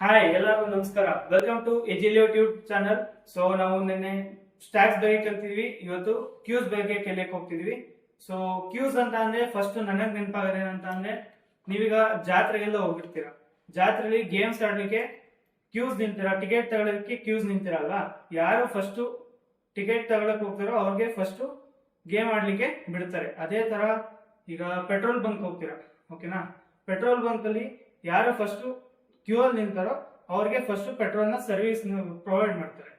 Hi ಎಲ್ಲರಿಗೂ ನಮಸ್ಕಾರ. Welcome to ಎಜಿಲಿಯೋ ಟ್ಯೂಬ್ ಚಾನಲ್. ಸೊ ನಾವು ನಿನ್ನೆ ಸ್ಟ್ಯಾಕ್ಸ್ ಬಗ್ಗೆ ಕಲ್ತಿದ್ವಿ, ಇವತ್ತು ಕ್ಯೂಸ್ ಬಗ್ಗೆ ಕಲಿಯಕ್ಕೆ ಹೋಗ್ತಿದ್ವಿ. ಸೊ ಕ್ಯೂಸ್ ಅಂತ ಅಂದ್ರೆ ಫಸ್ಟ್ ನನಗೆ ನೆನಪಾಗೋದೇನಂತ ಅಂದ್ರೆ, ನೀವೀಗ ಜಾತ್ರೆಗೆಲ್ಲ ಹೋಗಿರ್ತೀರ, ಜಾತ್ರೆಯಲ್ಲಿ ಗೇಮ್ಸ್ ಆಡ್ಲಿಕ್ಕೆ ಕ್ಯೂಸ್ ನಿಂತೀರಾ, ಟಿಕೆಟ್ ತಗೊಳ್ಳೋದಕ್ಕೆ ಕ್ಯೂಸ್ ನಿಂತಿರಲ್ವಾ. ಯಾರು ಫಸ್ಟ್ ಟಿಕೆಟ್ ತಗೊಳಕ್ ಹೋಗ್ತಾರೋ ಅವ್ರಿಗೆ ಫಸ್ಟ್ ಗೇಮ್ ಆಡ್ಲಿಕ್ಕೆ ಬಿಡ್ತಾರೆ. ಅದೇ ತರ ಈಗ ಪೆಟ್ರೋಲ್ ಬಂಕ್ ಹೋಗ್ತೀರಾ, ಓಕೆನಾ. ಪೆಟ್ರೋಲ್ ಬಂಕ್ ಅಲ್ಲಿ ಯಾರು ಫಸ್ಟ್ ಕ್ಯೂ ಅಲ್ಲಿ ನಿಂತಾರೋ ಅವ್ರಿಗೆ ಫಸ್ಟ್ ಪೆಟ್ರೋಲ್ ನ ಸರ್ವಿಸ್ ಪ್ರೊವೈಡ್ ಮಾಡ್ತಾರೆ.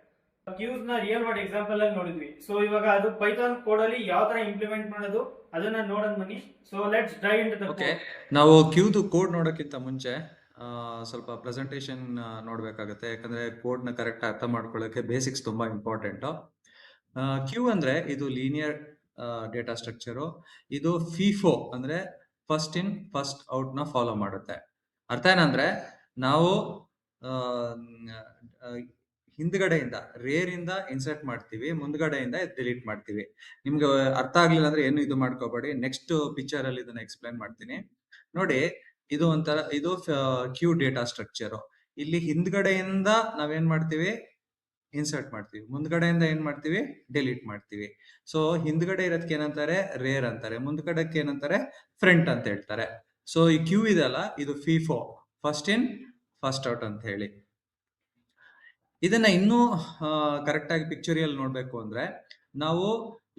ಕ್ಯೂಸ್ ನ ರಿಯಲ್ ವರ್ಡ್ ಎಕ್ಸಾಂಪಲ್ ಅಲ್ಲಿ ನೋಡಿದ್ವಿ. ಸೊ ಇವಾಗ ಅದು ಪೈಥಾನ್ ಕೋಡ್ ಅಲ್ಲಿ ಯಾವ ತರ ಇಂಪ್ಲಿಮೆಂಟ್ ಮಾಡೋದು ಅದನ್ನ ನೋಡೋಣ ಬನ್ನಿ. So let's dive into the code. ನಾವು ಕ್ಯೂದು ಕೋಡ್ ನೋಡೋಕ್ಕಿಂತ ಮುಂಚೆ ಸ್ವಲ್ಪ ಪ್ರೆಸೆಂಟೇಷನ್ ನೋಡ್ಬೇಕಾಗುತ್ತೆ, ಯಾಕಂದ್ರೆ ಕೋಡ್ ನ ಕರೆಕ್ಟ್ ಅರ್ಥ ಮಾಡ್ಕೊಳ್ಳೋಕೆ ಬೇಸಿಕ್ಸ್ ತುಂಬಾ ಇಂಪಾರ್ಟೆಂಟ್. ಕ್ಯೂ ಅಂದ್ರೆ ಇದು ಲೀನಿಯರ್ ಡೇಟಾ ಸ್ಟ್ರಕ್ಚರು. ಇದು ಫಿಫೋ ಅಂದ್ರೆ ಫಸ್ಟ್ ಇನ್ ಫಸ್ಟ್ ಔಟ್ ನ ಫಾಲೋ ಮಾಡುತ್ತೆ. ಅರ್ಥ ಏನಂದ್ರೆ, ನಾವು ಹಿಂದ್ಗಡೆಯಿಂದ ರೇರ್ ಇಂದ ಇನ್ಸರ್ಟ್ ಮಾಡ್ತೀವಿ, ಮುಂದ್ಗಡೆಯಿಂದ ಡಿಲೀಟ್ ಮಾಡ್ತೀವಿ. ನಿಮ್ಗೆ ಅರ್ಥ ಆಗ್ಲಿಲ್ಲ ಅಂದ್ರೆ ಏನು ಇದು ಮಾಡ್ಕೋಬೇಡಿ, ನೆಕ್ಸ್ಟ್ ಪಿಕ್ಚರ್ ಅಲ್ಲಿ ಇದನ್ನ ಎಕ್ಸ್ಪ್ಲೈನ್ ಮಾಡ್ತೀನಿ ನೋಡಿ. ಇದು ಒಂಥರ ಇದು ಕ್ಯೂ ಡೇಟಾ ಸ್ಟ್ರಕ್ಚರ್. ಇಲ್ಲಿ ಹಿಂದ್ಗಡೆಯಿಂದ ನಾವೇನ್ ಮಾಡ್ತೀವಿ, ಇನ್ಸರ್ಟ್ ಮಾಡ್ತೀವಿ, ಮುಂದ್ಗಡೆಯಿಂದ ಏನ್ ಮಾಡ್ತೀವಿ, ಡಿಲೀಟ್ ಮಾಡ್ತೀವಿ. ಸೊ ಹಿಂದ್ಗಡೆ ಇರೋದಕ್ಕೆ ಏನಂತಾರೆ, ರೇರ್ ಅಂತಾರೆ, ಮುಂದ್ಗಡೆಕ್ಕೆ ಏನಂತಾರೆ, ಫ್ರಂಟ್ ಅಂತ ಹೇಳ್ತಾರೆ. ಸೊ ಈ ಕ್ಯೂ ಇದೆಲ್ಲ, ಇದು FIFO, first in first out ಅಂತ ಹೇಳಿ. ಇದನ್ನ ಇನ್ನೂ ಕರೆಕ್ಟ್ ಆಗಿ ಪಿಕ್ಚರಿಯಲ್ಲಿ ನೋಡ್ಬೇಕು ಅಂದ್ರೆ, ನಾವು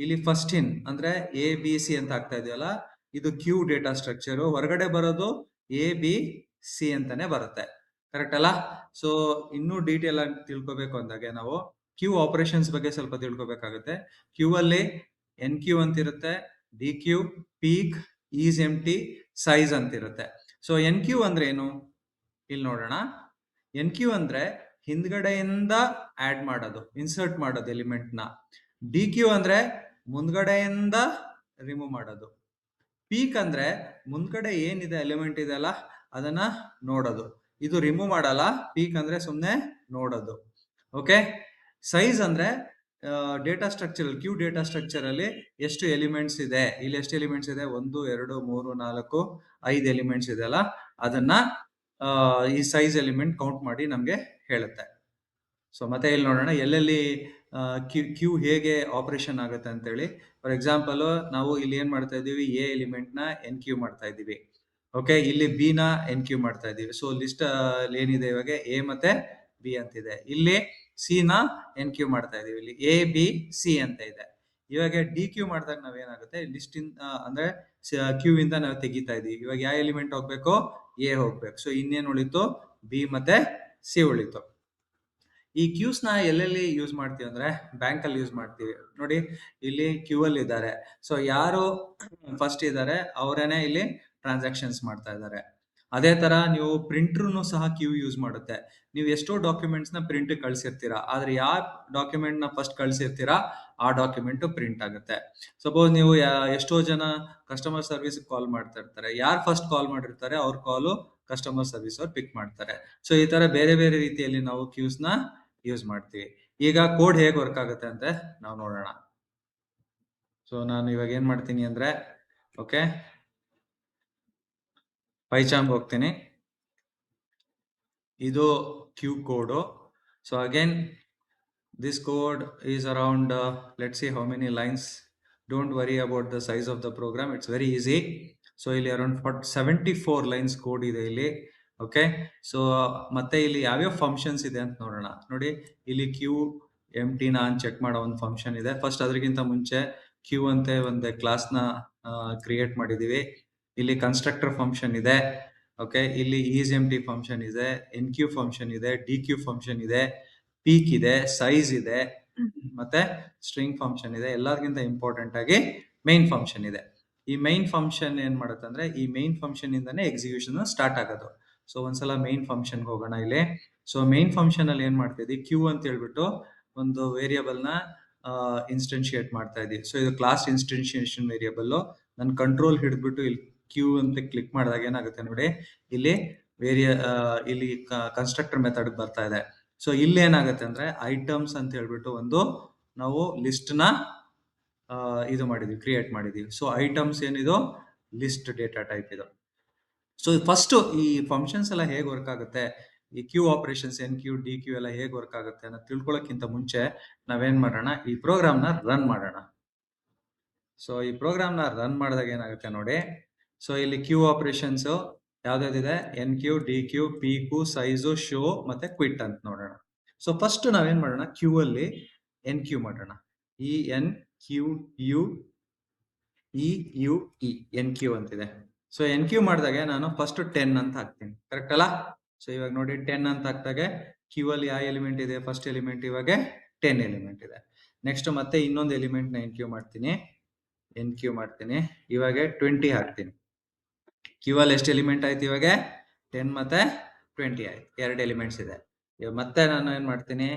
ಇಲ್ಲಿ ಫಸ್ಟ್ ಇನ್ ಅಂದ್ರೆ ಎ ಬಿ ಸಿ ಅಂತ ಆಗ್ತಾ ಇದೆಯಲ್ಲ, ಇದು ಕ್ಯೂ ಡೇಟಾ ಸ್ಟ್ರಕ್ಚರ್. ಹೊರಗಡೆ ಬರೋದು ಎ ಬಿ ಸಿ ಅಂತಾನೆ ಬರುತ್ತೆ, ಕರೆಕ್ಟ್ ಅಲ್ಲ. ಸೊ ಇನ್ನೂ ಡೀಟೇಲ್ ಆಗಿ ತಿಳ್ಕೊಬೇಕು ಅಂದಾಗೆ ನಾವು ಕ್ಯೂ ಆಪರೇಷನ್ಸ್ ಬಗ್ಗೆ ಸ್ವಲ್ಪ ತಿಳ್ಕೊಬೇಕಾಗುತ್ತೆ. ಕ್ಯೂ ಅಲ್ಲಿ ಎನ್ ಕ್ಯೂ ಅಂತ ಇರುತ್ತೆ, dequeue, peek, is empty, size ಅಂತ ಇರುತ್ತೆ. ಸೊ ಎನ್ ಕ್ಯೂ ಅಂದ್ರೆ ಏನು, ಇಲ್ಲಿ ನೋಡೋಣ. ಎನ್ ಕ್ಯೂ ಅಂದ್ರೆ ಹಿಂದ್ಗಡೆಯಿಂದ ಆಡ್ ಮಾಡೋದು, ಇನ್ಸರ್ಟ್ ಮಾಡೋದು ಎಲಿಮೆಂಟ್ ನ. ಡಿ ಕ್ಯೂ ಅಂದ್ರೆ ಮುಂದ್ಗಡೆಯಿಂದ ರಿಮೂವ್ ಮಾಡೋದು. ಪೀಕ್ ಅಂದ್ರೆ ಮುಂದ್ಗಡೆ ಏನಿದೆ ಎಲಿಮೆಂಟ್ ಇದೆ ಅಲ್ಲ ಅದನ್ನ ನೋಡೋದು, ಇದು ರಿಮೂವ್ ಮಾಡಲ್ಲ. ಪೀಕ್ ಅಂದ್ರೆ ಸುಮ್ನೆ ನೋಡೋದು, ಓಕೆ. ಸೈಜ್ ಅಂದ್ರೆ data structure, queue data structure ಅಲ್ಲಿ ಎಷ್ಟು ಎಲಿಮೆಂಟ್ಸ್ ಇದೆ, ಇಲ್ಲಿ ಎಷ್ಟು ಎಲಿಮೆಂಟ್ಸ್ ಇದೆ, 1 2 3 4 5 ಎಲಿಮೆಂಟ್ಸ್ ಇದೆ ಅಲ್ಲ, ಅದನ್ನ ಈ ಸೈಜ್ ಎಲಿಮೆಂಟ್ ಕೌಂಟ್ ಮಾಡಿ ನಮ್ಗೆ ಹೇಳುತ್ತೆ. ಸೊ ಮತ್ತೆ ಇಲ್ಲಿ ನೋಡೋಣ ಎಲ್ಲೆಲ್ಲಿ ಕ್ಯೂ ಹೇಗೆ ಆಪರೇಷನ್ ಆಗುತ್ತೆ ಅಂತ ಹೇಳಿ. ಫಾರ್ ಎಕ್ಸಾಂಪಲ್, ನಾವು ಇಲ್ಲಿ ಏನ್ ಮಾಡ್ತಾ ಇದೀವಿ, ಎ ಎಲಿಮೆಂಟ್ ನ ಎನ್ ಕ್ಯೂ ಮಾಡ್ತಾ ಇದೀವಿ, ಓಕೆ. ಇಲ್ಲಿ ಬಿ ನ ಎನ್ ಕ್ಯೂ ಮಾಡ್ತಾ ಇದೀವಿ. ಸೊ ಲಿಸ್ಟ್ ಏನಿದೆ ಇವಾಗ ಎ ಮತ್ತೆ ಬಿ ಅಂತಿದೆ. ಇಲ್ಲಿ ಸಿ ನ ಎನ್ ಕ್ಯೂ ಮಾಡ್ತಾ ಇದೀವಿ, ಇಲ್ಲಿ ಎ ಬಿ ಸಿ ಅಂತ ಇದೆ. ಇವಾಗ ಡಿ ಕ್ಯೂ ಮಾಡಿದಾಗ ನಾವೇನಾಗುತ್ತೆ, ಲಿಸ್ಟ್ ಅಂದ್ರೆ ಕ್ಯೂ ಇಂದ ನಾವು ತೆಗಿತಾ ಇದೀವಿ. ಇವಾಗ ಯಾವ ಎಲಿಮೆಂಟ್ ಹೋಗ್ಬೇಕು, ಎ ಹೋಗ್ಬೇಕು. ಸೊ ಇನ್ನೇನ್ ಉಳಿತು, ಬಿ ಮತ್ತೆ ಸಿ ಉಳಿತು. ಈ ಕ್ಯೂಸ್ ನ ಎಲ್ಲೆಲ್ಲಿ ಯೂಸ್ ಮಾಡ್ತೀವಿ ಅಂದ್ರೆ, ಬ್ಯಾಂಕ್ ಅಲ್ಲಿ ಯೂಸ್ ಮಾಡ್ತೀವಿ ನೋಡಿ. ಇಲ್ಲಿ ಕ್ಯೂ ಅಲ್ಲಿ ಇದ್ದಾರೆ, ಸೊ ಯಾರು ಫಸ್ಟ್ ಇದ್ದಾರೆ ಅವರೇನೆ ಇಲ್ಲಿ ಟ್ರಾನ್ಸಾಕ್ಷನ್ಸ್ ಮಾಡ್ತಾ ಇದ್ದಾರೆ. ಅದೇ ತರ ನೀವು ಪ್ರಿಂಟ್ರು ಸಹ ಕ್ಯೂ ಯೂಸ್ ಮಾಡುತ್ತೆ. ನೀವು ಎಷ್ಟೋ ಡಾಕ್ಯುಮೆಂಟ್ಸ್ ನ ಪ್ರಿಂಟ್ ಕಳ್ಸಿರ್ತೀರಾ, ಆದ್ರೆ ಯಾವ ಡಾಕ್ಯುಮೆಂಟ್ ನ ಫಸ್ಟ್ ಕಳ್ಸಿರ್ತೀರಾ ಆ ಡಾಕ್ಯುಮೆಂಟ್ ಪ್ರಿಂಟ್ ಆಗುತ್ತೆ. ಸಪೋಸ್ ನೀವು ಎಷ್ಟೋ ಜನ ಕಸ್ಟಮರ್ ಸರ್ವಿಸ್ ಕಾಲ್ ಮಾಡ್ತಾ ಇರ್ತಾರೆ, ಯಾರು ಫಸ್ಟ್ ಕಾಲ್ ಮಾಡಿರ್ತಾರೆ ಅವ್ರ ಕಾಲು ಕಸ್ಟಮರ್ ಸರ್ವಿಸ್ ಅವ್ರು ಪಿಕ್ ಮಾಡ್ತಾರೆ. ಸೊ ಈ ತರ ಬೇರೆ ಬೇರೆ ರೀತಿಯಲ್ಲಿ ನಾವು ಕ್ಯೂಸ್ ನ ಯೂಸ್ ಮಾಡ್ತೀವಿ. ಈಗ ಕೋಡ್ ಹೇಗೆ ವರ್ಕ್ ಆಗುತ್ತೆ ಅಂತ ನಾವು ನೋಡೋಣ. ಸೊ ನಾನು ಇವಾಗ ಏನ್ ಮಾಡ್ತೀನಿ ಅಂದ್ರೆ, ಓಕೆ, ಪೈಚಾಮ್ ಹೋಗ್ತೀನಿ. ಇದು queue code. So again this code is around let's see how many lines. Don't worry about the size of the program, it's very easy. So ಇಲ್ಲಿ around 74 lines code ಇದೆ ಇಲ್ಲಿ, ಓಕೆ. ಸೊ ಮತ್ತೆ ಇಲ್ಲಿ ಯಾವ್ಯಾವ functions ಇದೆ ಅಂತ ನೋಡೋಣ ನೋಡಿ. ಇಲ್ಲಿ ಕ್ಯೂ ಎಂಟಿ ನಾನು ಚೆಕ್ ಮಾಡೋ ಒಂದು ಫಂಕ್ಷನ್ ಇದೆ. ಫಸ್ಟ್ ಅದಕ್ಕಿಂತ ಮುಂಚೆ ಕ್ಯೂ ಅಂತ ಒಂದು ಕ್ಲಾಸ್ ನ ಕ್ರಿಯೇಟ್ ಮಾಡಿದೀವಿ. ಇಲ್ಲಿ ಕನ್ಸ್ಟ್ರಕ್ಟರ್ ಫಂಕ್ಷನ್ ಇದೆ, ಓಕೆ. ಇಲ್ಲಿ ಈಸ್ ಎಂಟಿ ಫಂಕ್ಷನ್ ಇದೆ, ಎನ್ ಕ್ಯೂ ಫಂಕ್ಷನ್ ಇದೆ, ಡಿ ಕ್ಯೂ ಫಂಕ್ಷನ್ ಇದೆ, ಪೀಕ್ ಇದೆ, ಸೈಜ್ ಇದೆ, ಮತ್ತೆ ಸ್ಟ್ರಿಂಗ್ ಫಂಕ್ಷನ್ ಇದೆ. ಎಲ್ಲದಕ್ಕಿಂತ ಇಂಪಾರ್ಟೆಂಟ್ ಆಗಿ ಮೈನ್ ಫಂಕ್ಷನ್ ಇದೆ. ಈ ಮೈನ್ ಫಂಕ್ಷನ್ ಏನ್ ಮಾಡುತ್ತೆ ಅಂದ್ರೆ, ಈ ಮೈನ್ ಫಂಕ್ಷನ್ ಇಂದಾನೆ ಎಕ್ಸಿಕ್ಯೂಷನ್ ಸ್ಟಾರ್ಟ್ ಆಗೋದು. ಸೊ ಒಂದ್ಸಲ ಮೈನ್ ಫಂಕ್ಷನ್ ಹೋಗೋಣ ಇಲ್ಲಿ. ಸೊ ಮೈನ್ ಫಂಕ್ಷನ್ ಅಲ್ಲಿ ಏನ್ ಮಾಡ್ತಾ ಇದೀವಿ, ಕ್ಯೂ ಅಂತ ಹೇಳ್ಬಿಟ್ಟು ಒಂದು ವೇರಿಯಬಲ್ ನ ಇನ್ಸ್ಟೆನ್ಶಿಯೇಟ್ ಮಾಡ್ತಾ ಇದೀವಿ. ಸೊ ಇದು ಕ್ಲಾಸ್ ಇನ್ಸ್ಟೆನ್ಶಿಯೇಷನ್ ವೇರಿಯಬಲ್. ನಾನು ಕಂಟ್ರೋಲ್ ಹಿಡಿದ್ಬಿಟ್ಟು ಇಲ್ಲಿ ಕ್ಯೂ ಅಂತ ಕ್ಲಿಕ್ ಮಾಡಿದಾಗ ಏನಾಗುತ್ತೆ ನೋಡಿ, ಇಲ್ಲಿ ಇಲ್ಲಿ ಕನ್ಸ್ಟ್ರಕ್ಟರ್ ಮೆಥಡ್ ಬರ್ತಾ ಇದೆ. ಸೊ ಇಲ್ಲಿ ಏನಾಗುತ್ತೆ ಅಂದ್ರೆ, ಐಟಮ್ಸ್ ಅಂತ ಹೇಳ್ಬಿಟ್ಟು ಒಂದು ನಾವು ಲಿಸ್ಟ್ ನ ಇದು ಮಾಡಿದೀವಿ, ಕ್ರಿಯೇಟ್ ಮಾಡಿದೀವಿ. ಸೊ ಐಟಮ್ಸ್ ಏನಿದು ಲಿಸ್ಟ್ ಡೇಟಾ ಟೈಪ್ ಇದು. ಸೊ ಫಸ್ಟ್ ಈ ಫಂಕ್ಷನ್ಸ್ ಎಲ್ಲ ಹೇಗೆ ವರ್ಕ್ ಆಗುತ್ತೆ ಈ queue operations enqueue dequeue ಎಲ್ಲ ಹೇಗೆ ವರ್ಕ್ ಆಗುತ್ತೆ ಅನ್ನೋ ತಿಳ್ಕೊಳ್ಳೋಕ್ಕಿಂತ ಮುಂಚೆ ನಾವೇನ್ ಮಾಡೋಣ, ಈ ಪ್ರೋಗ್ರಾಮ್ನ ರನ್ ಮಾಡೋಣ. ಸೊ ಈ ಪ್ರೋಗ್ರಾಮ್ನ ರನ್ ಮಾಡಿದಾಗ ಏನಾಗುತ್ತೆ ನೋಡಿ. ಸೊ ಇಲ್ಲಿ ಕ್ಯೂ ಆಪರೇಷನ್ಸ್ ಯಾವ್ದಾವ್ದಿದೆ, enqueue, dequeue, P queue, size, show ಮತ್ತೆ ಕ್ವಿಟ್ ಅಂತ ನೋಡೋಣ. ಸೊ ಫಸ್ಟ್ ನಾವೇನ್ ಮಾಡೋಣ, ಕ್ಯೂ ಅಲ್ಲಿ ಎನ್ ಕ್ಯೂ ಮಾಡೋಣ. E N Q U E U E N Q ಅಂತಿದೆ. ಸೊ ಎನ್ ಕ್ಯೂ ಮಾಡಿದಾಗ ನಾನು ಫಸ್ಟ್ 10 ಅಂತ ಹಾಕ್ತೀನಿ, ಕರೆಕ್ಟ್ ಅಲ್ಲ? ಸೊ ಇವಾಗ ನೋಡಿ 10 ಅಂತ ಹಾಕ್ದಾಗ ಕ್ಯೂ ಅಲ್ಲಿ ಯಾವ ಎಲಿಮೆಂಟ್ ಇದೆ, ಫಸ್ಟ್ ಎಲಿಮೆಂಟ್ ಇವಾಗ 10 ಎಲಿಮೆಂಟ್ ಇದೆ. ನೆಕ್ಸ್ಟ್ ಮತ್ತೆ ಇನ್ನೊಂದು ಎಲಿಮೆಂಟ್ ನ ಎನ್ ಕ್ಯೂ ಮಾಡ್ತೀನಿ, ಇವಾಗ 20 ಹಾಕ್ತೀನಿ. ಕ್ಯೂ ಅಲ್ಲಿ ಎಷ್ಟು ಎಲಿಮೆಂಟ್ ಆಯ್ತು ಇವಾಗ, 10 ಮತ್ತೆ 20 ಆಯ್ತು, 2 ಎಲಿಮೆಂಟ್ಸ್ ಇದೆ. ಇವಾಗ ಮತ್ತೆ ನಾನು ಏನ್ ಮಾಡ್ತೀನಿ,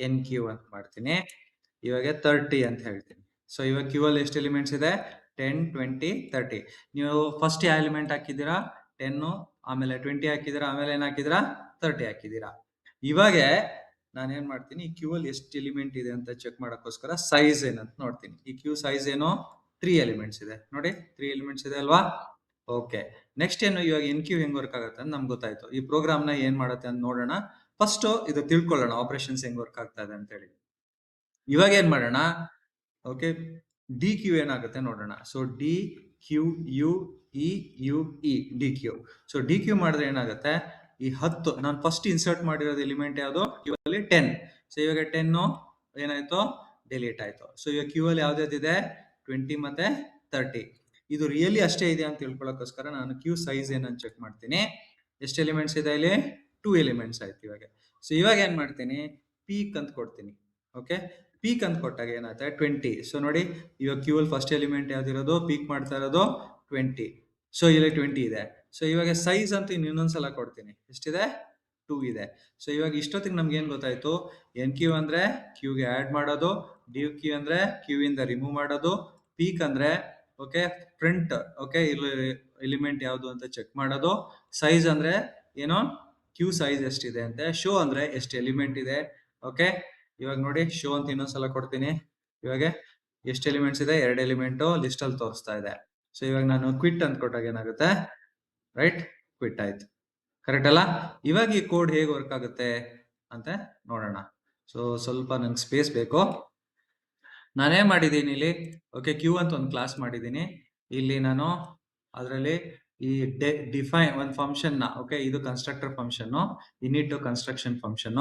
ಎನ್ ಕ್ಯೂ ಅಂತ ಮಾಡ್ತೀನಿ, ಇವಾಗ 30 ಅಂತ ಹೇಳ್ತೀನಿ. ಸೊ ಇವಾಗ ಕ್ಯೂ ಅಲ್ಲಿ ಎಷ್ಟು ಎಲಿಮೆಂಟ್ಸ್ ಇದೆ, 10, 20, 30. ನೀವು ಫಸ್ಟ್ ಯಾವ ಎಲಿಮೆಂಟ್ ಹಾಕಿದ್ದೀರಾ, 10, ಆಮೇಲೆ 20 ಹಾಕಿದ್ದೀರಾ, ಆಮೇಲೆ ಏನ್ ಹಾಕಿದ್ದೀರಾ, 30 ಹಾಕಿದ್ದೀರಾ. ಇವಾಗ ನಾನೇನ್ ಮಾಡ್ತೀನಿ, ಈ ಕ್ಯೂ ಅಲ್ಲಿ ಎಷ್ಟು ಎಲಿಮೆಂಟ್ ಇದೆ ಅಂತ ಚೆಕ್ ಮಾಡಕ್ಕೋಸ್ಕರ ಸೈಜ್ ಏನಂತ ನೋಡ್ತೀನಿ. ಈ ಕ್ಯೂ ಸೈಜ್ ಏನು, 3 ಎಲಿಮೆಂಟ್ಸ್ ಇದೆ ನೋಡಿ, 3 ಎಲಿಮೆಂಟ್ಸ್ ಇದೆ ಅಲ್ವಾ. ಓಕೆ, ನೆಕ್ಸ್ಟ್ ಏನು, ಇವಾಗ ಎನ್ ಕ್ಯೂ ಹೆಂಗ್ ವರ್ಕ್ ಆಗುತ್ತೆ ಅಂತ ನಮ್ಗೆ ಗೊತ್ತಾಯ್ತು. ಈ ಪ್ರೋಗ್ರಾಮ್ ನ ಏನ್ ಮಾಡುತ್ತೆ ಅಂತ ನೋಡೋಣ. ಫಸ್ಟ್ ಇದು ತಿಳ್ಕೊಳ್ಳೋಣ, ಆಪರೇಷನ್ಸ್ ಹೆಂಗ್ ವರ್ಕ್ ಆಗ್ತಾ ಇದೆ ಅಂತ ಹೇಳಿ. ಇವಾಗ ಏನ್ ಮಾಡೋಣ, ಓಕೆ, ಡಿ ಕ್ಯೂ ಏನಾಗುತ್ತೆ ನೋಡೋಣ. So D Q U E U E dequeue. So D Q ಮಾಡಿದ್ರೆ ಏನಾಗುತ್ತೆ, ಈ 10 ನಾನು ಫಸ್ಟ್ ಇನ್ಸರ್ಟ್ ಮಾಡಿರೋದು ಎಲಿಮೆಂಟ್ ಯಾವುದು, ಕ್ಯೂ ಅಲ್ಲಿ 10. ಸೊ ಇವಾಗ 10 ಏನಾಯ್ತು, ಡಿಲೀಟ್ ಆಯ್ತು. ಸೊ ಇವಾಗ ಕ್ಯೂ ಅಲ್ಲಿ ಯಾವ್ದಾವ್ದಿದೆ, 20 ಮತ್ತೆ 30. ಇದು ರಿಯಲಿ ಅಷ್ಟೇ ಇದೆ ಅಂತ ತಿಳ್ಕೊಳ್ಳೋಕ್ಕೋಸ್ಕರ ನಾನು ಕ್ಯೂ ಸೈಜ್ ಏನಂತ ಚೆಕ್ ಮಾಡ್ತೀನಿ. ಎಷ್ಟು ಎಲಿಮೆಂಟ್ಸ್ ಇದೆ ಇಲ್ಲಿ, 2 ಎಲಿಮೆಂಟ್ಸ್ ಆಯ್ತು ಇವಾಗ. ಸೊ ಇವಾಗ ಏನ್ ಮಾಡ್ತೀನಿ, ಪೀಕ್ ಅಂತ ಕೊಡ್ತೀನಿ. ಓಕೆ, ಪೀಕ್ ಅಂತ ಕೊಟ್ಟಾಗ ಏನಾಗುತ್ತೆ, 20. ಸೊ ನೋಡಿ ಇವಾಗ ಕ್ಯೂ ಅಲ್ಲಿ ಫಸ್ಟ್ ಎಲಿಮೆಂಟ್ ಯಾವ್ದಿರೋದು, ಪೀಕ್ ಮಾಡ್ತಾ ಇರೋದು 20. ಸೊ ಇಲ್ಲಿ 20 ಇದೆ. ಸೊ ಇವಾಗ ಸೈಜ್ ಅಂತ ಇನ್ನೊಂದ್ಸಲ ಕೊಡ್ತೀನಿ, ಎಷ್ಟಿದೆ, 2 ಇದೆ. ಸೊ ಇವಾಗ ಇಷ್ಟೊತ್ತಿಗೆ ನಮ್ಗೆ ಏನ್ ಗೊತ್ತಾಯ್ತು, ಎನ್ ಕ್ಯೂ ಅಂದ್ರೆ ಕ್ಯೂಗೆ ಆಡ್ ಮಾಡೋದು, ಡಿ ಕ್ಯೂ ಅಂದ್ರೆ ಕ್ಯೂ ಇಂದ ರಿಮೂವ್ ಮಾಡೋದು, ಪೀಕ್ ಅಂದ್ರೆ ಓಕೆ ಪ್ರಿಂಟ್, ಓಕೆ ಇಲ್ಲಿ ಎಲಿಮೆಂಟ್ ಯಾವುದು ಅಂತ ಚೆಕ್ ಮಾಡೋದು, ಸೈಜ್ ಅಂದ್ರೆ ಏನೋ ಕ್ಯೂ ಸೈಜ್ ಎಷ್ಟಿದೆ ಅಂತೆ, ಶೋ ಅಂದ್ರೆ ಎಷ್ಟು ಎಲಿಮೆಂಟ್ ಇದೆ. ಓಕೆ, ಇವಾಗ ನೋಡಿ ಶೋ ಅಂತ ಇನ್ನೊಂದ್ಸಲ ಕೊಡ್ತೀನಿ. ಇವಾಗ ಎಷ್ಟು ಎಲಿಮೆಂಟ್ಸ್ ಇದೆ, 2 ಎಲಿಮೆಂಟ್ ಲಿಸ್ಟ್ ಅಲ್ಲಿ ತೋರಿಸ್ತಾ ಇದೆ. ಸೊ ಇವಾಗ ನಾನು ಕ್ವಿಟ್ ಅಂತ ಕೊಟ್ಟಾಗ ಏನಾಗುತ್ತೆ, ರೈಟ್, ಕ್ವಿಟ್ ಆಯ್ತು, ಕರೆಕ್ಟ್ ಅಲ್ಲ? ಇವಾಗ ಈ ಕೋಡ್ ಹೇಗೆ ವರ್ಕ್ ಆಗುತ್ತೆ ಅಂತ ನೋಡೋಣ. ಸೊ ಸ್ವಲ್ಪ ನಂಗೆ ಸ್ಪೇಸ್ ಬೇಕು. ನಾನೇನ್ ಮಾಡಿದ್ದೀನಿ ಇಲ್ಲಿ, ಓಕೆ, ಕ್ಯೂ ಅಂತ ಒಂದು ಕ್ಲಾಸ್ ಮಾಡಿದ್ದೀನಿ. ಇಲ್ಲಿ ನಾನು ಅದರಲ್ಲಿ ಈ ಡಿಫೈನ್ ಒಂದು ಫಂಕ್ಷನ್ ನ, ಓಕೆ, ಇದು constructor function, init construction function.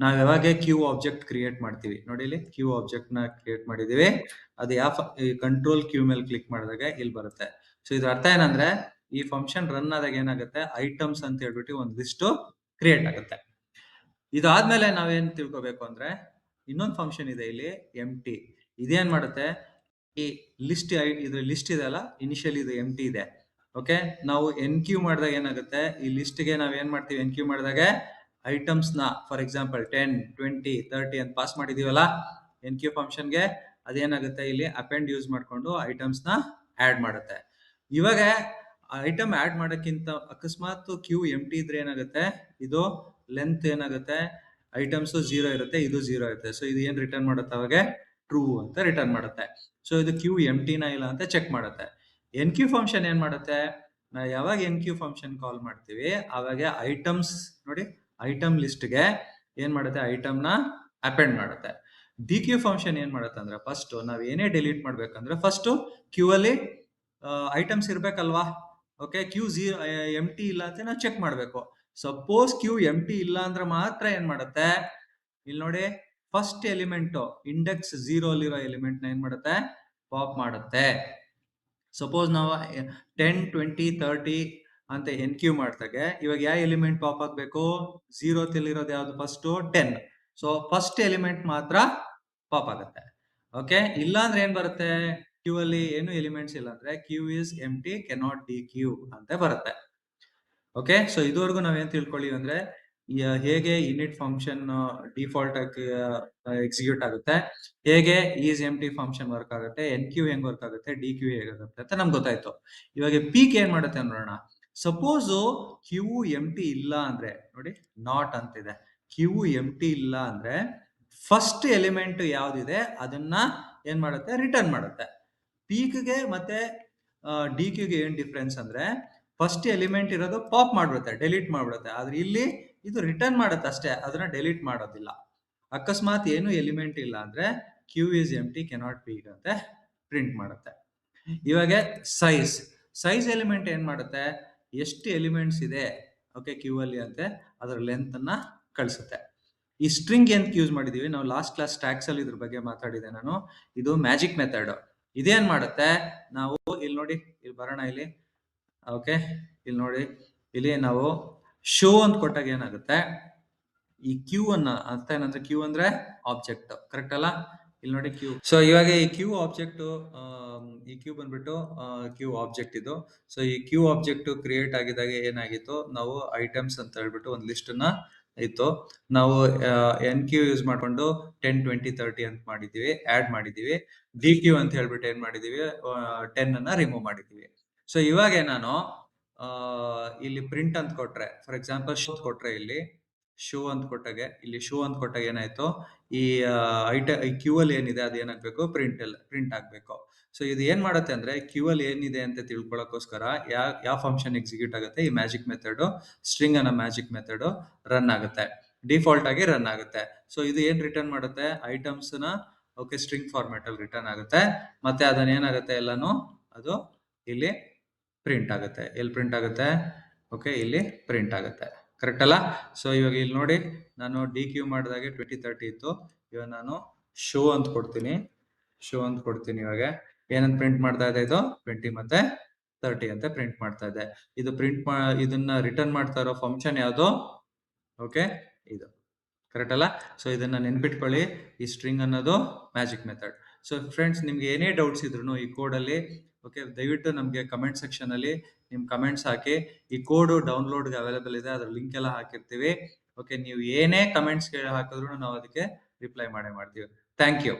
ನಾವ್ ಯಾವಾಗ ಕ್ಯೂ ಆಬ್ಜೆಕ್ಟ್ ಕ್ರಿಯೇಟ್ ಮಾಡ್ತೀವಿ ನೋಡಿ, ಇಲ್ಲಿ ಕ್ಯೂ ಆಬ್ಜೆಕ್ಟ್ ನ ಕ್ರಿಯೇಟ್ ಮಾಡಿದೀವಿ. ಅದು ಯಾವ ಕಂಟ್ರೋಲ್ ಕ್ಯೂ ಮೇಲೆ ಕ್ಲಿಕ್ ಮಾಡಿದಾಗ ಇಲ್ಲಿ ಬರುತ್ತೆ. ಸೊ ಇದ್ರ ಅರ್ಥ ಏನಂದ್ರೆ, ಈ ಫಂಕ್ಷನ್ ರನ್ ಆದಾಗ ಏನಾಗುತ್ತೆ, ಐಟಮ್ಸ್ ಅಂತ ಹೇಳ್ಬಿಟ್ಟು ಒಂದು ಲಿಸ್ಟ್ ಕ್ರಿಯೇಟ್ ಆಗುತ್ತೆ. ಇದಾದ್ಮೇಲೆ ನಾವೇನ್ ತಿಳ್ಕೊಬೇಕು ಅಂದ್ರೆ, ಇನ್ನೊಂದು ಫಂಕ್ಷನ್ ಇದೆ ಇಲ್ಲಿ ಎಂಟಿ. ಇದೇನ್ ಮಾಡುತ್ತೆ, ಈ ಲಿಸ್ಟ್ ಇದು ಲಿಸ್ಟ್ ಇದೆ ಅಲ್ಲ, ಇನಿಷಿಯಲ್ ಇದು ಎಂಟಿ ಇದೆ. ಓಕೆ, ನಾವು ಎನ್ ಕ್ಯೂ ಮಾಡಿದಾಗ ಏನಾಗುತ್ತೆ, ಈ ಲಿಸ್ಟ್ ಗೆ ನಾವ್ ಏನ್ ಮಾಡ್ತೀವಿ, ಎನ್ ಕ್ಯೂ ಮಾಡಿದಾಗ ಐಟಮ್ಸ್ ನ ಫಾರ್ ಎಕ್ಸಾಂಪಲ್ 10, 20, 30 ಅಂತ ಪಾಸ್ ಮಾಡಿದೀವಲ್ಲ ಎನ್ ಕ್ಯೂ ಫಂಕ್ಷನ್ ಗೆ, ಅದೇನಾಗುತ್ತೆ ಇಲ್ಲಿ ಅಪೆಂಡ್ ಯೂಸ್ ಮಾಡ್ಕೊಂಡು ಐಟಮ್ಸ್ ನ ಆಡ್ ಮಾಡುತ್ತೆ. ಇವಾಗ ಐಟಮ್ ಆಡ್ ಮಾಡೋಕ್ಕಿಂತ ಅಕಸ್ಮಾತ್ ಕ್ಯೂ ಎಂಟಿ ಇದ್ರೆ ಏನಾಗುತ್ತೆ, ಇದು ಲೆಂತ್ ಏನಾಗುತ್ತೆ, ಐಟಮ್ಸ್ 0 ಇರುತ್ತೆ, ಇದು 0 ಇರುತ್ತೆ. ಸೊ ಇದು ಏನ್ ರಿಟರ್ನ್ ಮಾಡುತ್ತೆ, ಅವಾಗ ಟ್ರೂ ಅಂತ ರಿಟರ್ನ್ ಮಾಡುತ್ತೆ. ಸೊ ಇದು ಕ್ಯೂ ಎಂಟಿನ ಇಲ್ಲ ಅಂತ ಚೆಕ್ ಮಾಡುತ್ತೆ. ಎನ್ ಕ್ಯೂ ಫಂಕ್ಷನ್ ಏನ್ ಮಾಡುತ್ತೆ, ನಾವು ಯಾವಾಗ ಎನ್ ಕ್ಯೂ ಫಂಕ್ಷನ್ ಕಾಲ್ ಮಾಡ್ತೀವಿ ಅವಾಗ ಐಟಮ್ಸ್ ನೋಡಿ, ಐಟಮ್ ಲಿಸ್ಟ್ ಗೆ ಏನ್ ಮಾಡುತ್ತೆ, ಐಟಮ್ ನ ಅಪೆಂಡ್ ಮಾಡುತ್ತೆ. ಡಿ ಕ್ಯೂ ಫಂಕ್ಷನ್ ಏನ್ ಮಾಡುತ್ತೆ ಅಂದ್ರೆ, ಫಸ್ಟ್ ನಾವ್ ಏನೇ ಡಿಲೀಟ್ ಮಾಡ್ಬೇಕಂದ್ರೆ ಫಸ್ಟ್ ಕ್ಯೂ ಅಲ್ಲಿ ಐಟಮ್ಸ್ ಇರ್ಬೇಕಲ್ವಾ. ಓಕೆ, ಕ್ಯೂ ಎಂಟಿ ಇಲ್ಲ ಅಂತ ನಾವು ಚೆಕ್ ಮಾಡ್ಬೇಕು. ಸಪೋಸ್ ಕ್ಯೂ ಎಂಟಿ ಇಲ್ಲ ಅಂದ್ರೆ ಮಾತ್ರ ಏನ್ ಮಾಡುತ್ತೆ, ಇಲ್ಲಿ ನೋಡಿ ಫಸ್ಟ್ ಎಲಿಮೆಂಟ್ ಇಂಡೆಕ್ಸ್ 0 ಅಲ್ಲಿರೋ ಎಲಿಮೆಂಟ್ ನ ಏನ್ ಮಾಡುತ್ತೆ, ಪಾಪ್ ಮಾಡುತ್ತೆ. ಸಪೋಸ್ ನಾವು 10, 20, 30 ಅಂತ ಎನ್ ಕ್ಯೂ ಮಾಡ್ದಾಗ ಇವಾಗ ಯಾವ ಎಲಿಮೆಂಟ್ ಪಾಪ್ ಆಗ್ಬೇಕು, 0 ಇರೋದು ಯಾವ್ದು, ಫಸ್ಟ್ 10. ಸೊ ಫಸ್ಟ್ ಎಲಿಮೆಂಟ್ ಮಾತ್ರ ಪಾಪ್ ಆಗುತ್ತೆ. ಓಕೆ, ಇಲ್ಲ ಅಂದ್ರೆ ಏನ್ ಬರುತ್ತೆ, ಕ್ಯೂ ಅಲ್ಲಿ ಏನು ಎಲಿಮೆಂಟ್ಸ್ ಇಲ್ಲ ಅಂದ್ರೆ queue is empty, cannot dequeue ಅಂತ ಬರುತ್ತೆ. ಓಕೆ, ಸೊ ಇದುವರೆಗೂ ನಾವೇನ್ ತಿಳ್ಕೊಳ್ಳಿ ಅಂದ್ರೆ, ಹೇಗೆ ಇನಿಟ್ ಫಂಕ್ಷನ್ ಡಿಫಾಲ್ಟ್ ಆಗಿ ಎಕ್ಸಿಕ್ಯೂಟ್ ಆಗುತ್ತೆ, ಹೇಗೆ ಈಸ್ ಎಂಟಿ ಫಂಕ್ಷನ್ ವರ್ಕ್ ಆಗುತ್ತೆ, ಎನ್ ಕ್ಯೂ ಹೆಂಗ್ ವರ್ಕ್ ಆಗುತ್ತೆ, ಡಿ ಕ್ಯೂ ಹೇಗಾಗುತ್ತೆ ಅಂತ ನಮ್ಗೆ ಗೊತ್ತಾಯ್ತು. ಇವಾಗ ಪೀಕ್ ಏನ್ ಮಾಡುತ್ತೆ ನೋಡೋಣ. ಸಪೋಸ್ ಕ್ಯೂ ಎಂಟಿ ಇಲ್ಲ ಅಂದ್ರೆ ನೋಡಿ, ನಾಟ್ ಅಂತಿದೆ, ಕ್ಯೂ ಎಂಟಿ ಇಲ್ಲ ಅಂದ್ರೆ ಫಸ್ಟ್ ಎಲಿಮೆಂಟ್ ಯಾವ್ದಿದೆ ಅದನ್ನ ಏನ್ ಮಾಡುತ್ತೆ, ರಿಟರ್ನ್ ಮಾಡುತ್ತೆ. ಪೀಕ್ ಗೆ ಮತ್ತೆ ಡಿ ಕ್ಯೂಗೆ ಏನ್ ಡಿಫ್ರೆನ್ಸ್ ಅಂದ್ರೆ, ಫಸ್ಟ್ ಎಲಿಮೆಂಟ್ ಇರೋದು ಪಾಪ್ ಮಾಡ್ಬಿಡುತ್ತೆ, ಡಿಲೀಟ್ ಮಾಡ್ಬಿಡುತ್ತೆ. ಆದ್ರೆ ಇಲ್ಲಿ ಇದು ರಿಟರ್ನ್ ಮಾಡುತ್ತೆ ಅಷ್ಟೇ, ಅದನ್ನ ಡೆಲೀಟ್ ಮಾಡೋದಿಲ್ಲ. ಅಕಸ್ಮಾತ್ ಏನು ಎಲಿಮೆಂಟ್ ಇಲ್ಲ ಅಂದ್ರೆ queue is empty cannot be ಅಂತ ಪ್ರಿಂಟ್ ಮಾಡುತ್ತೆ. ಇವಾಗ ಸೈಜ್ ಎಲಿಮೆಂಟ್ ಏನ್ ಮಾಡುತ್ತೆ, ಎಷ್ಟು ಎಲಿಮೆಂಟ್ಸ್ ಇದೆ ಓಕೆ ಕ್ಯೂ ಅಲ್ಲಿ ಅಂತೆ ಅದರ ಲೆಂತ್ ಅನ್ನ ಕಳಿಸುತ್ತೆ. ಈ ಸ್ಟ್ರಿಂಗ್ ಏನ್ ಯೂಸ್ ಮಾಡಿದೀವಿ ನಾವು ಲಾಸ್ಟ್ ಕ್ಲಾಸ್ ಸ್ಟ್ಯಾಕ್ಸ್ ಅಲ್ಲಿ ಇದ್ರ ಬಗ್ಗೆ ಮಾತಾಡಿದೆ ನಾನು. ಇದು ಮ್ಯಾಜಿಕ್ ಮೆಥಡ್. ಇದೇನ್ ಮಾಡುತ್ತೆ, ನಾವು ಇಲ್ಲಿ ನೋಡಿ, ಇಲ್ಲಿ ಬರೋಣ, ಇಲ್ಲಿ ಓಕೆ, ಇಲ್ಲಿ ನೋಡಿ, ಇಲ್ಲಿ ನಾವು ಶೋ ಅಂತ ಕೊಟ್ಟಾಗ ಏನಾಗುತ್ತೆ, ಈ ಕ್ಯೂ ಅನ್ನ ಅರ್ಥ ಏನಂದ್ರೆ, ಕ್ಯೂ ಅಂದ್ರೆ ಆಬ್ಜೆಕ್ಟ್, ಕರೆಕ್ಟ್ ಅಲ್ಲ? ಇಲ್ಲಿ ನೋಡಿ ಕ್ಯೂ. ಸೊ ಇವಾಗ ಈ ಕ್ಯೂ ಆಬ್ಜೆಕ್ಟ್, ಈ ಕ್ಯೂ ಬಂದ್ಬಿಟ್ಟು ಕ್ಯೂ ಆಬ್ಜೆಕ್ಟ್ ಇದು. ಸೊ ಈ ಕ್ಯೂ ಆಬ್ಜೆಕ್ಟ್ ಕ್ರಿಯೇಟ್ ಆಗಿದಾಗ ಏನಾಗಿತ್ತು, ನಾವು ಐಟಮ್ಸ್ ಅಂತ ಹೇಳ್ಬಿಟ್ಟು ಒಂದು ಲಿಸ್ಟ್ ಅನ್ನ ಇತ್ತು, ನಾವು ಎನ್ ಕ್ಯೂ ಯೂಸ್ ಮಾಡ್ಕೊಂಡು 10, 20, 30 ಅಂತ ಮಾಡಿದೀವಿ, ಆಡ್ ಮಾಡಿದೀವಿ. ಡಿ ಕ್ಯೂ ಅಂತ ಹೇಳ್ಬಿಟ್ಟು ಏನ್ ಮಾಡಿದೀವಿ, 10 ಅನ್ನ ರಿಮೂವ್ ಮಾಡಿದೀವಿ. ಸೊ ಇವಾಗ ನಾನು ಇಲ್ಲಿ ಪ್ರಿಂಟ್ ಅಂತ ಕೊಟ್ರೆ, ಫಾರ್ ಎಕ್ಸಾಂಪಲ್ ಶೋ ಕೊಟ್ರೆ, ಇಲ್ಲಿ ಶೋ ಅಂತ ಕೊಟ್ಟಾಗೆ, ಇಲ್ಲಿ ಶೋ ಅಂತ ಕೊಟ್ಟಾಗ ಏನಾಯ್ತು, ಈ ಈ ಕ್ಯೂ ಅಲ್ಲಿ ಏನಿದೆ ಅದು ಏನಾಗ್ಬೇಕು, ಪ್ರಿಂಟ್ ಆಗ್ಬೇಕು. ಸೊ ಇದು ಏನ್ ಮಾಡುತ್ತೆ ಅಂದ್ರೆ, ಕ್ಯೂ ಅಲ್ಲಿ ಏನಿದೆ ಅಂತ ತಿಳ್ಕೊಳ್ಳೋಕೋಸ್ಕರ ಯಾವ ಫಂಕ್ಷನ್ ಎಕ್ಸಿಕ್ಯೂಟ್ ಆಗುತ್ತೆ, ಈ ಮ್ಯಾಜಿಕ್ ಮೆಥಡ್, ಸ್ಟ್ರಿಂಗ್ ಅನ್ನೋ ಮ್ಯಾಜಿಕ್ ಮೆಥಡ್ ರನ್ ಆಗುತ್ತೆ, ಡಿಫಾಲ್ಟ್ ಆಗಿ ರನ್ ಆಗುತ್ತೆ. ಸೊ ಇದು ಏನ್ ರಿಟರ್ನ್ ಮಾಡುತ್ತೆ, ಐಟಮ್ಸ್ ನ ಓಕೆ ಸ್ಟ್ರಿಂಗ್ ಫಾರ್ಮ್ಯಾಟ್ ಅಲ್ಲಿ ರಿಟರ್ನ್ ಆಗುತ್ತೆ. ಮತ್ತೆ ಅದನ್ನ ಏನಾಗುತ್ತೆ ಎಲ್ಲಾನು, ಅದು ಇಲ್ಲಿ ಪ್ರಿಂಟ್ ಆಗುತ್ತೆ. ಎಲ್ಲಿ ಪ್ರಿಂಟ್ ಆಗುತ್ತೆ, ಓಕೆ ಇಲ್ಲಿ ಪ್ರಿಂಟ್ ಆಗುತ್ತೆ, ಕರೆಕ್ಟ್ ಅಲ್ಲ? ಸೊ ಇವಾಗ ಇಲ್ಲಿ ನೋಡಿ, ನಾನು ಡಿ ಕ್ಯೂ ಮಾಡಿದಾಗೆ 20, 30 ಇತ್ತು, ಇವಾಗ ನಾನು ಶೋ ಅಂತ ಕೊಡ್ತೀನಿ, ಇವಾಗ ಏನಂತ ಪ್ರಿಂಟ್ ಮಾಡ್ತಾ ಇದೆ, ಇದು 20 ಮತ್ತೆ 30 ಅಂತ ಪ್ರಿಂಟ್ ಮಾಡ್ತಾ ಇದೆ. ಇದು ಇದನ್ನ ರಿಟರ್ನ್ ಮಾಡ್ತಾ ಇರೋ ಫಂಕ್ಷನ್ ಯಾವುದು, ಓಕೆ ಇದು, ಕರೆಕ್ಟ್ ಅಲ್ಲ? ಸೊ ಇದನ್ನ ನೆನ್ಪಿಟ್ಕೊಳ್ಳಿ, ಈ ಸ್ಟ್ರಿಂಗ್ ಅನ್ನೋದು ಮ್ಯಾಜಿಕ್ ಮೆಥಡ್. ಸೊ ಫ್ರೆಂಡ್ಸ್, ನಿಮ್ಗೆ ಏನೇ ಡೌಟ್ಸ್ ಇದ್ರು ಈ ಕೋಡ್ ಅಲ್ಲಿ, ಓಕೆ, ದಯವಿಟ್ಟು ನಮ್ಗೆ ಕಮೆಂಟ್ ಸೆಕ್ಷನ್ ಅಲ್ಲಿ ನಿಮ್ ಕಮೆಂಟ್ಸ್ ಹಾಕಿ. ಈ ಕೋಡ್ ಡೌನ್ಲೋಡ್ ಅವೈಲೇಬಲ್ ಇದೆ, ಅದ್ರ ಲಿಂಕ್ ಎಲ್ಲ ಹಾಕಿರ್ತೀವಿ. ಓಕೆ, ನೀವು ಏನೇ ಕಮೆಂಟ್ಸ್ ಹಾಕಿದ್ರು ನಾವು ಅದಕ್ಕೆ ರಿಪ್ಲೈ ಮಾಡೇ ಮಾಡ್ತೀವಿ. Thank you.